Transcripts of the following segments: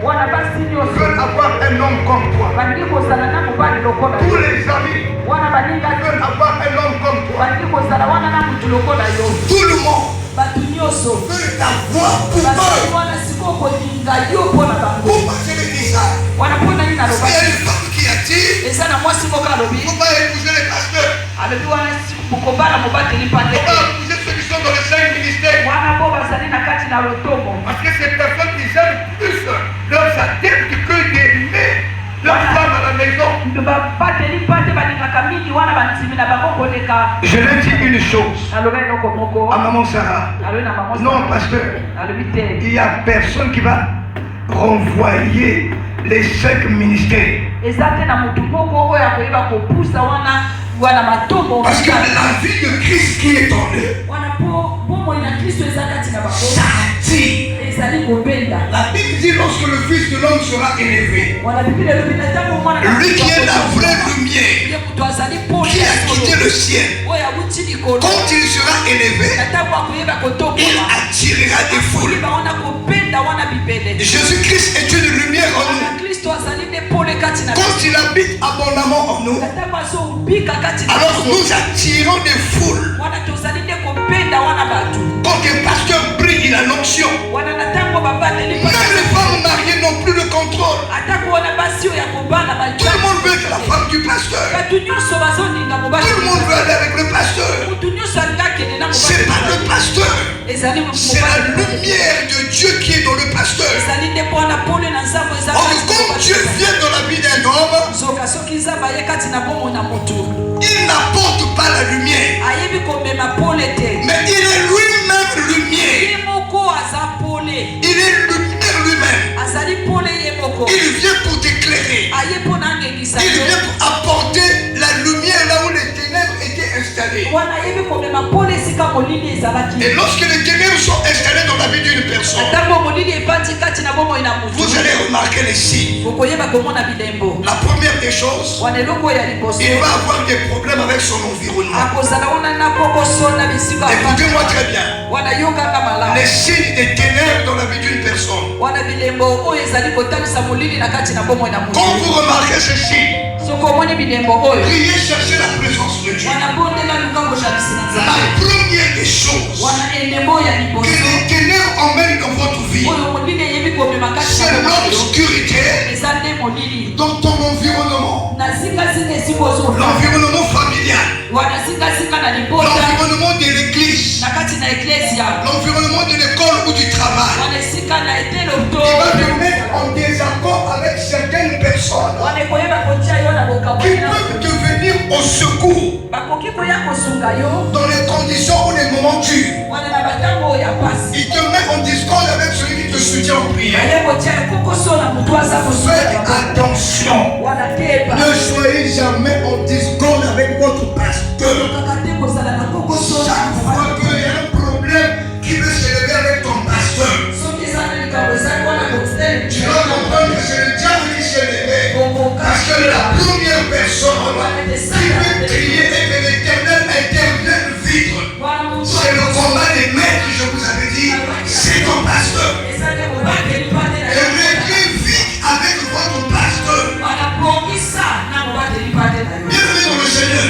veulent avoir un homme comme toi. Tous les amis veulent avoir un homme comme toi. Tout le monde veut t'avoir pour eux. Pourquoi je le dis ça? Il y a une femme qui a dit, il ne faut pas épouser les pasteurs. Il faut pas épouser ceux qui sont dans les 5 ministères. Parce que ces personnes qui aiment plus leurs adeptes que d'aimer leur femme à la maison. Je vais dire une chose à maman Sarah. Non, pasteur, il n'y a personne qui va renvoyer les 5 ministères. Parce que la vie de Christ qui est en eux, ça attire. La Bible dit lorsque le Fils de l'homme sera élevé, lui qui est la vraie lumière, qui a quitté le ciel, quand il sera élevé, il attirera des foules. Jésus-Christ est une lumière en nous. Quand il habite abondamment en nous, alors nous attirons des foules. Quand un pasteur brille, il a l'onction. Même les femmes mariées n'ont plus le contrôle. Tout le monde veut être la femme du pasteur. Tout le monde veut aller avec le pasteur. C'est pas le pasteur, c'est la lumière de Dieu qui est dans le pasteur. Or, comme Dieu vient dans la vie d'un homme, il n'apporte pas la lumière, mais il est lui-même lumière. Il est lumière lui-même. Il vient pour t'éclairer. Il vient pour apporter la lumière là où les ténèbres étaient installées. Et lorsque les ténèbres sont installées dans la vie d'une personne, vous allez remarquer les signes. La première des choses, il va avoir des problèmes avec son environnement. Écoutez-moi très bien. Les signes des ténèbres dans la vie d'une personne. Quand vous remarquez ces signes, priez, cherchez la présence de Dieu. La première des choses que les ténèbres emmènent dans votre vie, c'est l'obscurité dans ton environnement. L'environnement familial, l'environnement de l'église, l'environnement de l'école ou du travail. Il va te mettre en désaccord avec certaines personnes qui peuvent te venir au secours dans les conditions ou les moments durs. Il te met en discorde avec celui qui te soutient en prière. Faites attention. Ne soyez jamais en discorde avec votre pasteur. Chaque fois qu'il y a un problème qui veut s'élever avec ton pasteur, tu dois comprendre que c'est le diable qui s'est levé. Parce que la première personne qui veut crier et que l'Éternel intervienne vite, c'est le combat des maîtres, je vous avais dit, c'est ton pasteur. Et réglez vite avec votre pasteur. Bienvenue dans le Seigneur.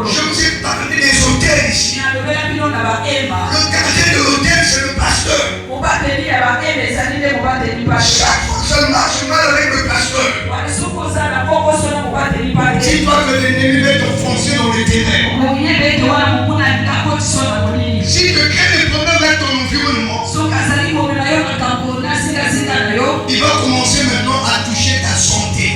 Je vous ai parlé des hôtels ici. Le gardien de l'hôtel, c'est le pasteur. Chaque fois que je marche mal avec le pasteur, dis-toi que l'ennemi va t'enfoncer dans les ténèbres. Si tu crées des problèmes avec ton environnement, il va commencer maintenant à toucher ta santé.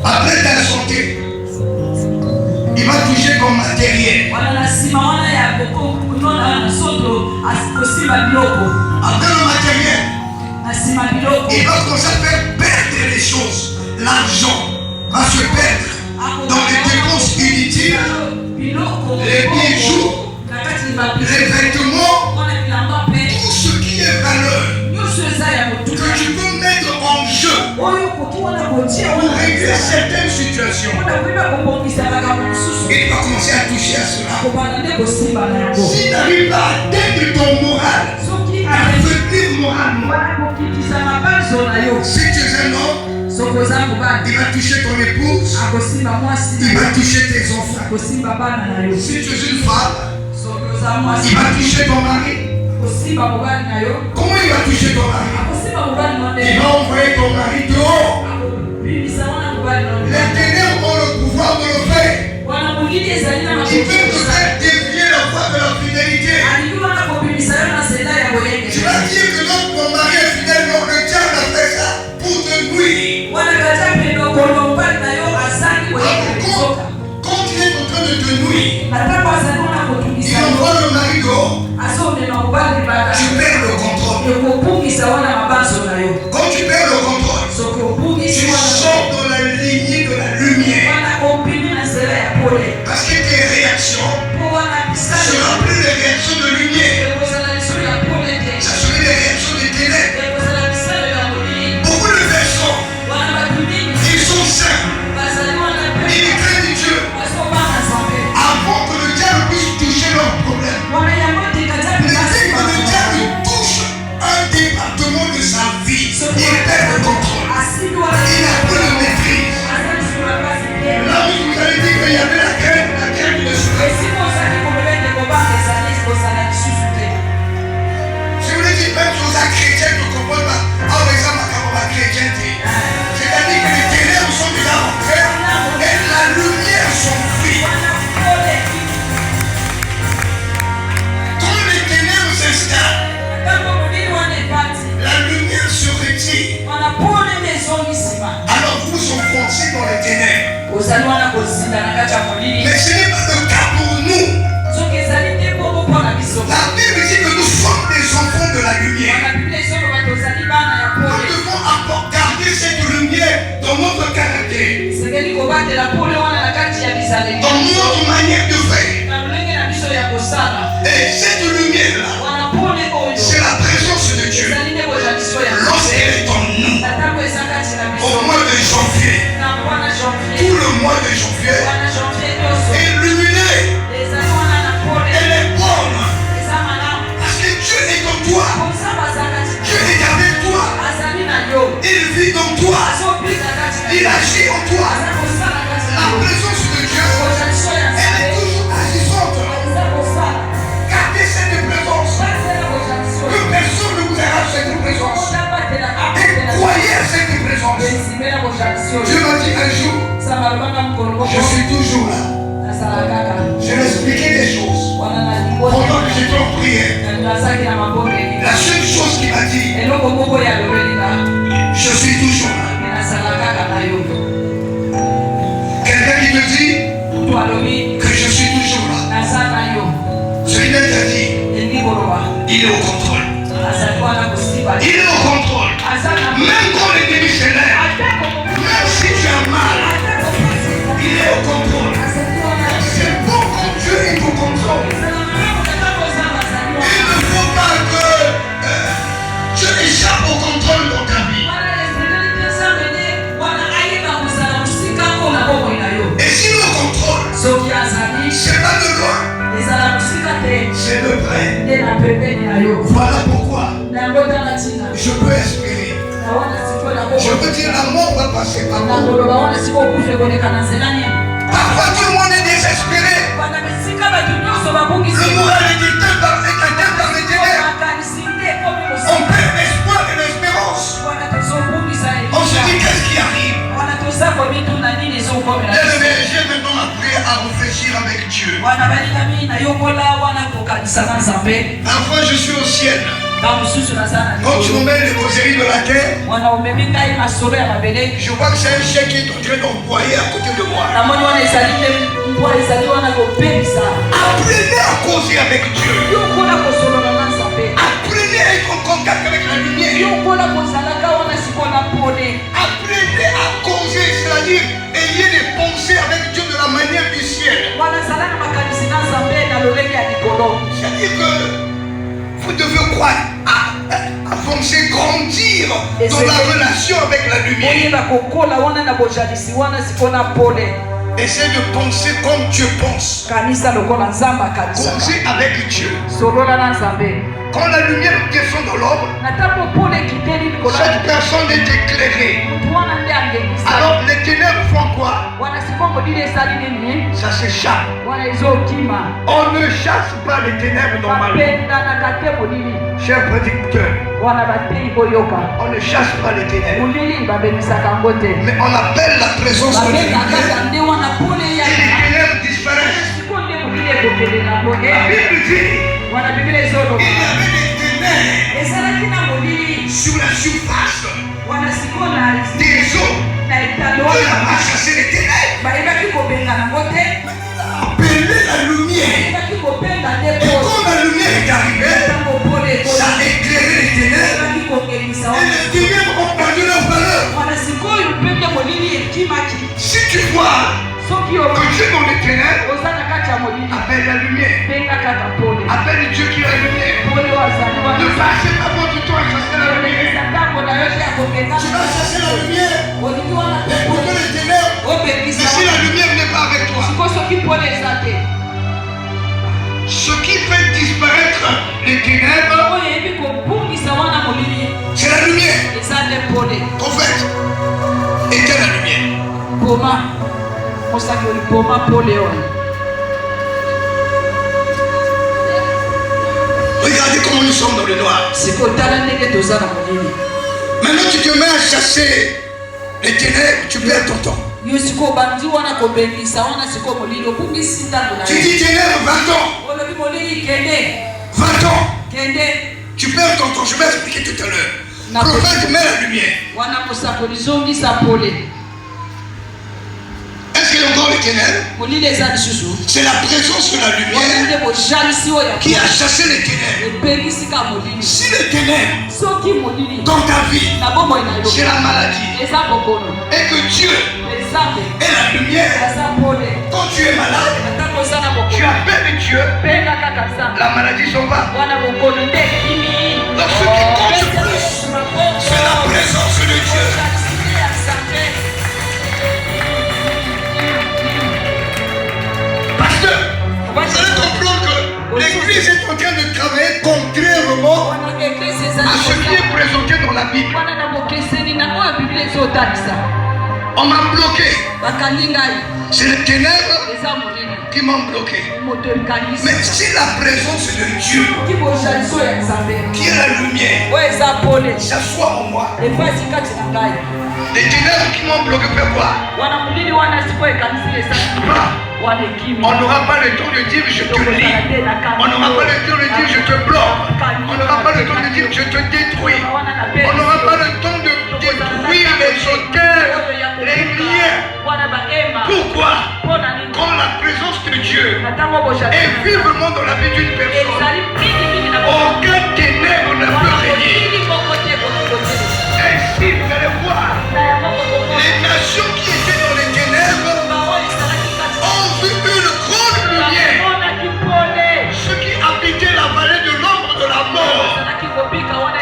Après ta santé, il va toucher ton matériel. Après le matériel, il va commencer à faire perdre les choses. L'argent va se perdre dans les dépenses inutiles, les bijoux, les vêtements, tout ce qui est valeur que tu peux mettre en jeu pour régler certaines situations. il va commencer à toucher à cela. S'il n'arrive pas à atteindre ton moral, à revenir moralement, si tu es un homme, il va toucher ton épouse, il va toucher tes enfants. Si tu es une femme, il va toucher ton mari. Comment il va toucher ton mari? Il va envoyer ton mari dehors. Les ténèbres ont le pouvoir de le faire. Ils peuvent te faire dévier la voie de la fidélité. Tu vas dire que non, mon mari est fidèle, non, le diable a fait ça pour te nuire. Quand il est en train de te nuire, il envoie le mari dehors. Tu perds le contrôle. Quand tu perds le contrôle, tu sors dans la lignée de la lumière. Parce que tes réactions ne seront plus les réactions de lumière. Ça serait les réactions des ténèbres. Beaucoup de personnes, ils sont saints. Ils craignent Dieu. Avant que le diable puisse toucher leurs problèmes. Dès que le diable touche un département de sa vie, il perd le contrôle. Il n'a plus de maîtrise. Là où vous avez dit qu'il y avait la crainte de souffrir. Je vous l'ai dit, même chose à chrétien ne comprennent pas. Ah, mais ça m'a quand même chrétien. C'est-à-dire que les ténèbres sont déjà rentrées et la lumière s'enfuit. Quand les ténèbres s'installent, la lumière se retire. Alors vous enfoncez dans les ténèbres. Mais ce n'est pas le cas pour nous. La Bible dit que nous sommes des enfants de la lumière. Nous devons garder cette lumière dans notre caractère, dans notre manière de faire. Et cette lumière-là, c'est la présence de Dieu. Lorsqu'elle est en nous, au mois de janvier, tout le mois de janvier, illuminé, elle est bonne. Parce que Dieu est en toi. Dieu est avec toi. Il vit dans toi. Il agit en toi. La présence de Dieu, elle est toujours agissante. Gardez cette présence. Que personne ne vous arrache cette présence. Et croyez à cette présence. Dieu m'a dit un jour, je suis toujours là. Je vais expliquer des choses. Pendant que j'étais en prière, la seule chose qu'il m'a dit, je suis toujours là. Quelqu'un qui te dit que je suis toujours là. Celui-là t'a dit, il est au contrôle. Il est au contrôle. Même quand l'ennemi s'élève, même si tu as mal, il est au contrôle. C'est bon quand Dieu est au contrôle. Il ne faut pas que Dieu échappe au contrôle dans ta vie. Et si le contrôle, c'est pas de loin, c'est de près. Voilà pourquoi je peux espérer. Je peux dire l'amour va passer par moi. Parfois tout le monde est désespéré. Le moral est éteint par les ténèbres. On perd l'espoir et l'espérance. On se dit qu'est-ce qui arrive. J'ai maintenant appris à réfléchir avec Dieu. Parfois je suis au ciel. Quand tu m'emmènes les causeries de la terre, je vois que c'est un chien qui est en train d'envoyer à côté de moi. Apprenez à causer avec Dieu. Apprenez à être en contact avec la lumière. Apprenez à causer, c'est-à-dire ayez des pensées avec Dieu de la manière du ciel. C'est-à-dire que vous devez croire, avancer, grandir dans la relation avec la lumière. Essaie de penser comme Dieu pense. Causer avec Dieu. Quand la lumière descend dans l'ombre, cette personne est éclairée. Alors les ténèbres font quoi? Ça s'échappe. On ne chasse pas les ténèbres normalement. Cher prédicateur, on ne chasse pas les ténèbres. Mais on appelle la présence de Dieu. Et les ténèbres disparaissent. La Bible dit, il y avait des ténèbres sur la surface des eaux. Dieu n'a pas chassé les ténèbres. Mais il a appelé la lumière. Et quand la lumière est arrivée, ça a éclairé les ténèbres. Et les ténèbres ont perdu leur valeur. Si tu vois que Dieu est dans les ténèbres, appelle la lumière. Appelle Dieu qui est la lumière. Ne passez pas votre temps à chasser la lumière. Tu vas chasser la lumière. Et pour que les ténèbres, mais si la lumière n'est pas avec toi, ce qui fait disparaître les ténèbres, c'est la lumière. Prophète, éteins la lumière. Regardez comment nous sommes dans le noir. Maintenant tu te mets à chasser les ténèbres, tu perds ton temps. Tu dis ténèbres, 20 ans. 20 ans. Tu perds ton temps, je vais expliquer tout à l'heure. Prophète met la lumière. Est-ce qu'il y a encore les ténèbres? C'est la présence de la lumière qui a chassé les ténèbres. Si les ténèbres dans ta vie, c'est la maladie, et que Dieu est la lumière, quand tu es malade, tu appelles Dieu, la maladie s'en va. Donc ce qui compte plus, c'est la présence de Dieu. Vous allez comprendre que l'Église est en train de travailler contrairement à ce qui est présenté dans la Bible. On m'a bloqué. C'est les ténèbres qui m'ont bloqué. Mais si la présence de Dieu, qui est la lumière, s'assoit en moi, les ténèbres qui m'ont bloqué, fait quoi? On n'aura pas le temps de dire je te lis. On n'aura pas le temps de dire je te bloque. On n'aura pas le temps de dire je te détruis. On n'aura pas le temps de détruire les auteurs, les liens. Pourquoi? Quand la présence de Dieu est vivement dans la vie d'une personne, aucun ténèbre ne peut régner. Ainsi, vous allez voir, les nations qui étaient dans les ténèbres ont vu une grande lumière. Ceux qui habitaient la vallée de l'ombre de la mort,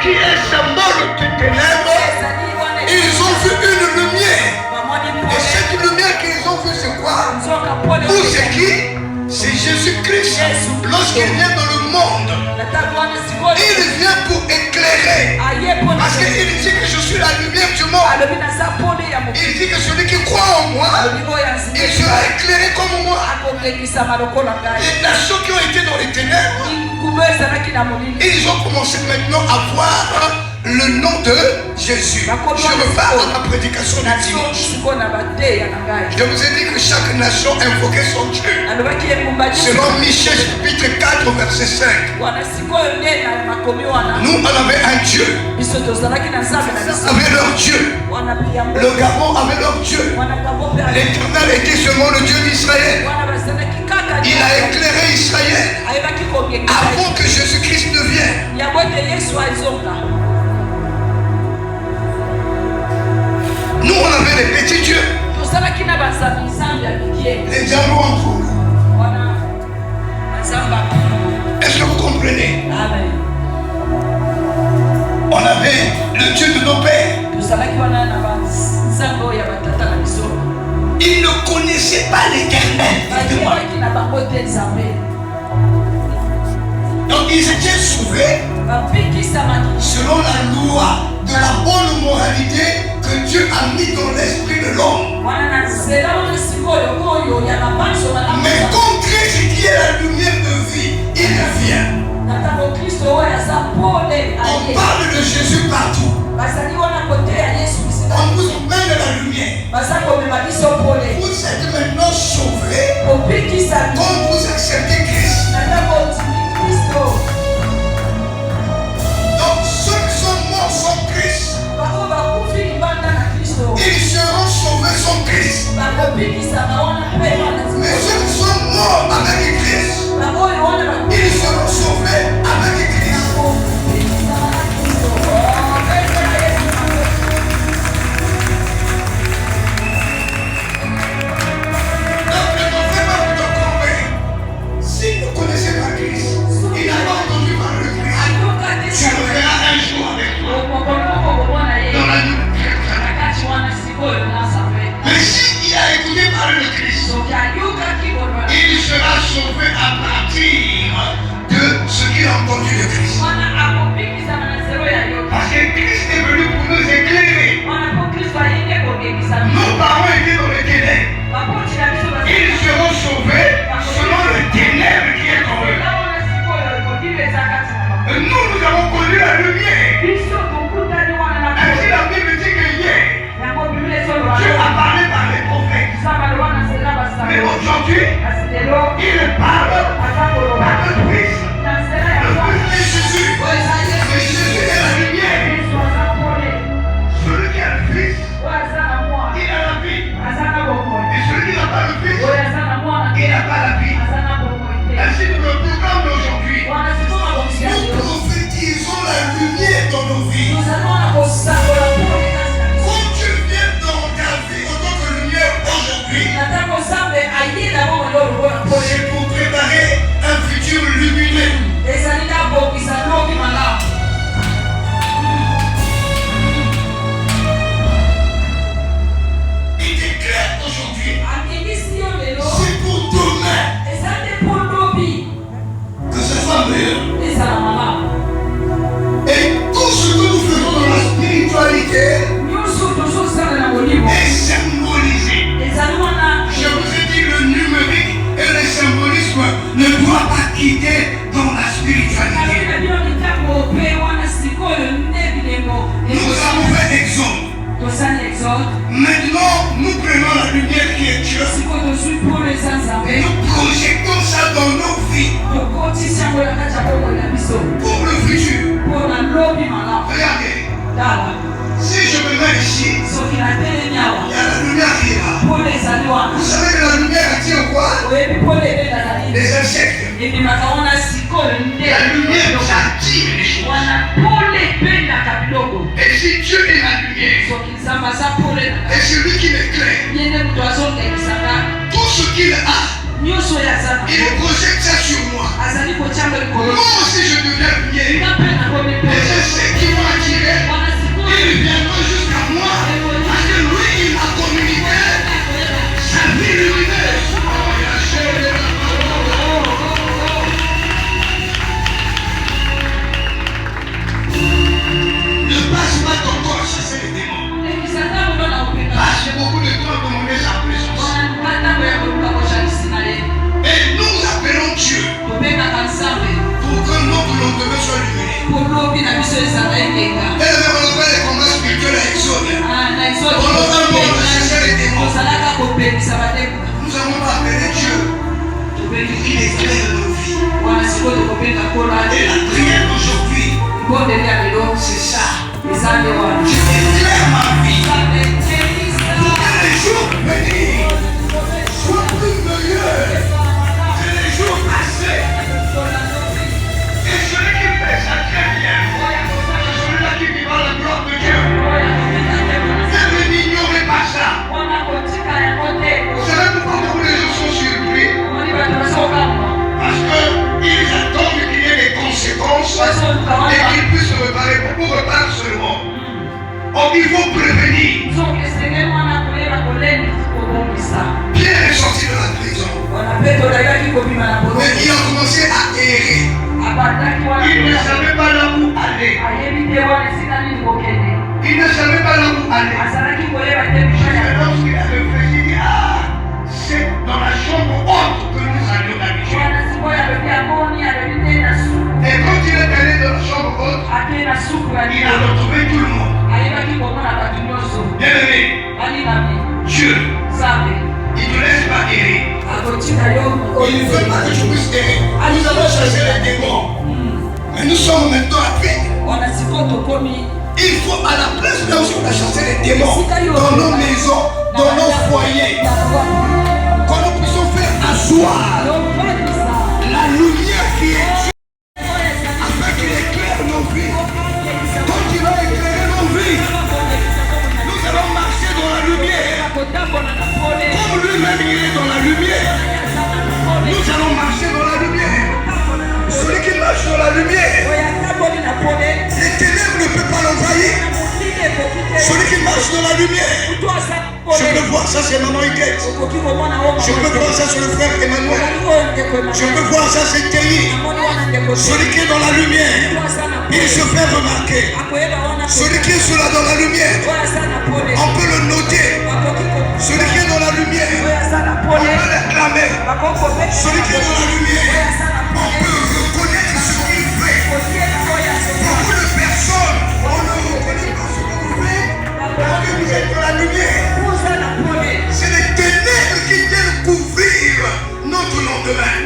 qui est symbole de ténèbres, ils ont vu une lumière. Et cette lumière qu'ils ont vue, c'est quoi? Ou c'est qui? C'est Jésus-Christ. Lorsqu'il vient dans le monde, il vient pour éclairer. Parce qu'il dit que je suis la lumière du monde. Il dit que celui qui croit en moi, il sera éclairé comme moi. Les nations qui ont été dans les ténèbres, ils ont commencé maintenant à voir le nom de Jésus. Je repars à ma prédication du dimanche. Je vous ai dit que chaque nation invoquait son Dieu. Selon Michée chapitre 4 verset 5. Nous on avait un Dieu. Ils avaient leur Dieu. Le Gabon avait leur Dieu. L'Éternel était seulement le Dieu d'Israël. Il a éclairé Israël avant que Jésus-Christ ne vienne. Nous on avait des petits dieux. Les diables en foule. Est-ce que vous comprenez? On avait le Dieu de nos pères. Ils ne connaissaient connaissaient pas l'Éternel. Donc ils étaient sauvés selon la loi de la bonne moralité que Dieu a mis dans l'esprit de l'homme. Mais comme Christ qui est la lumière de vie, il vient. On parle de Jésus partout. On vous emmène de la lumière. Vous êtes maintenant sauvés quand vous acceptez Christ. Donc ceux qui sont morts sans Christ, ils seront sauvés sans Christ. Mais ceux qui sont morts avec Christ, ils seront sauvés avec Christ. Donc ne t'en fais pas pour te convaincre. S'il ne connaissait pas Christ, il n'a pas entendu parler de Christ, tu le verras un jour avec toi dans la nuit. Mais s'il a écouté parler de Christ, il sera sauvé à partir de ce qu'il a entendu de Christ. Parce que Christ est venu pour nous éclairer. Nos parents étaient dans les ténèbres. Ils seront sauvés selon le ténèbre qui est en eux. Nous avons connu la lumière. Ainsi la Bible dit que hier, Dieu a parlé par les prophètes. Mais aujourd'hui, il parle par le Christ. Le Christ est Jésus. Mais Jésus est la lumière. Celui qui a le Christ, il a la vie. Et celui qui n'a pas le Christ, il n'a pas la vie. Ainsi nous le programme aujourd'hui. Nous prophétisons la lumière dans nos vies. Quand tu viens dans ta vie en tant que lumière aujourd'hui, c'est pour préparer un futur lumineux. Il t'éclaire aujourd'hui. C'est pour demain que ce soit meilleur. Et tout ce que nous faisons dans la spiritualité est symbolisé. Je vous ai dit, le numérique et le symbolisme ne doivent pas quitter dans la spiritualité. Nous avons fait exemple. Maintenant, nous prenons la lumière qui est Dieu. Nous projetons ça dans nos vies. Pour le futur. Regardez. Si je me mets ici, il y a la lumière qui est là. Vous savez que la lumière attire quoi? Les insectes. La lumière attire les choses. Et si Dieu est la lumière, et celui qui m'éclaire, tout ce qu'il a, il projette ça sur moi. Moi aussi je deviens lumière. Les insectes qui vont attirer, ils viendront jusqu'à moi. Parce que lui, il m'a communiqué sa vie lumineuse. Ne passe pas ton corps à chasser les démons. Passe beaucoup de temps à demander sa présence. Et nous appelons Dieu pour que notre lendemain soit illuminé. Et on appelle les combats spirituels à Exode. On appelle pour chasser les démons. Nous avons appelé Dieu pour qu'il éclaire nos vies. Et la prière d'aujourd'hui, c'est ça. Je éclaire ma vie. Pour que les jours venus soient plus meilleurs que les jours passés. Et celui qui fait ça très bien, c'est celui-là qui vivra la gloire de Dieu. Ne n'ignorez pas ça. Vous savez pourquoi beaucoup de gens sont surpris? Parce qu'ils attendent qu'il y ait des conséquences et qu'ils puissent se réparer. Beaucoup repartent seulement. Or, il faut prévenir. Pierre est sorti Il ne savait pas là où aller. Il ne savait pas là où aller. Et lorsqu'il a réfléchi, il dit, c'est dans la chambre haute que nous allions d'habitude. Et quand il est allé dans la chambre haute, il a retrouvé tout le monde. Bien aimé, Dieu, il ne laisse pas errer. Il ne veut pas que je puisse errer. Nous avons chassé les démons. Mais nous sommes maintenant à vide. Il faut à la place là où on a chassé les démons, dans nos maisons, dans nos foyers, quand nous puissions faire asseoir la lumière qui est Dieu, afin qu'il éclaire nos vies. Quand il va éclairer nos vies, nous allons marcher dans la lumière. Comme lui-même il est dans la lumière, nous allons marcher dans la lumière. Celui qui marche dans la lumière, les ténèbres ne peuvent pas l'envahir. Celui qui marche dans la lumière, je peux voir ça c'est Maman Iguette. Je peux voir ça sur le frère Emmanuel. Je peux voir ça c'est Théi. Celui qui est dans la lumière, il se fait remarquer. Celui qui est dans la lumière, on peut le noter. Celui qui est dans la lumière, on peut l'acclamer. Celui qui est dans la lumière, on peut reconnaître ce qu'il fait. Beaucoup de personnes, on ne reconnaît pas ce que vous faites parce que vous êtes dans la lumière. C'est les ténèbres qui viennent couvrir notre lendemain.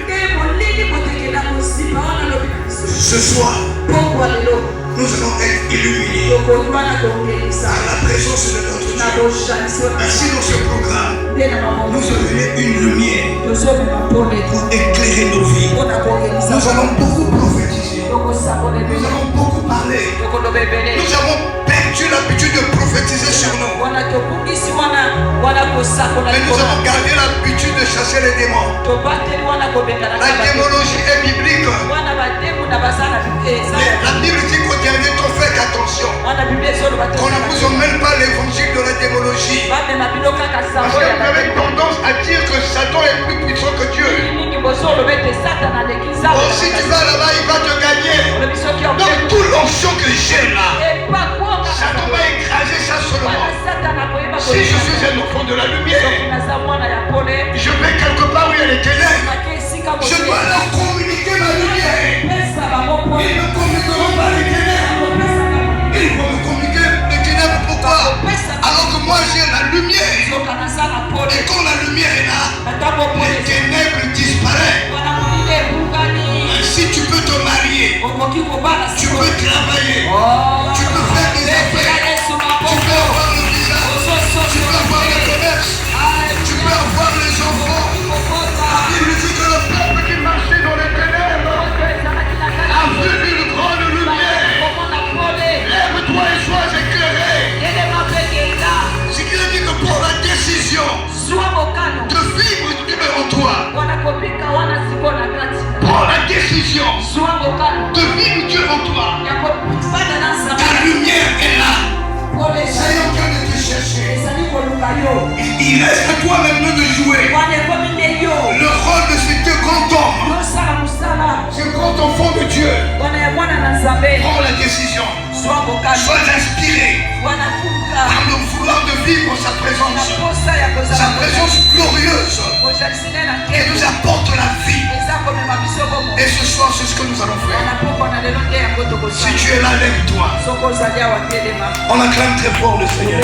Ce soir, nous allons être illuminés par la présence de notre Dieu. Ainsi dans ce programme, nous allons donner une lumière pour éclairer nos vies. Nous allons beaucoup prophétiser. Nous allons beaucoup parler. Nous avons perdu l'habitude de prophétiser sur nous. Mais nous avons gardé l'habitude de chasser les démons. La démonologie est biblique. La Bible dit qu'au dernier temps, faites attention. Qu'on ne vous emmène pas l'évangile de la démonologie. Parce que vous avez tendance à dire que Satan est plus puissant que Dieu. Oh, si tu vas là-bas, il va te gagner. Donc toute l'onction que j'ai là, Satan va écraser ça seulement. Si je suis un enfant de la lumière, je vais quelque part où il y a les ténèbres. Je dois leur communiquer ma lumière. Ils ne communiqueront pas les ténèbres. Ils vont me communiquer les ténèbres. Pourquoi? Alors que moi j'ai la lumière. Et quand la lumière est là, les ténèbres disparaissent. Si tu peux te marier, tu peux travailler, tu peux faire des affaires, tu peux avoir le visa, tu peux avoir le commerce, tu peux avoir les enfants. La Bible dit que le peuple qui marchait dans les ténèbres a vu une grande lumière. Lève-toi et sois éclairé. Ce qui veut dire que pour la décision de vivre Dieu en toi, prends la décision de vivre Dieu en toi. Ta lumière est là. Ça est en train de te chercher. Il reste à toi maintenant de jouer le rôle de ce grand homme, ce grand enfant de Dieu. Prends la décision. Sois inspiré par le vouloir de vivre sa présence glorieuse qui nous apporte la vie. Et ce soir, c'est ce que nous allons faire. Si tu es là, lève-toi. On acclame très fort le Seigneur.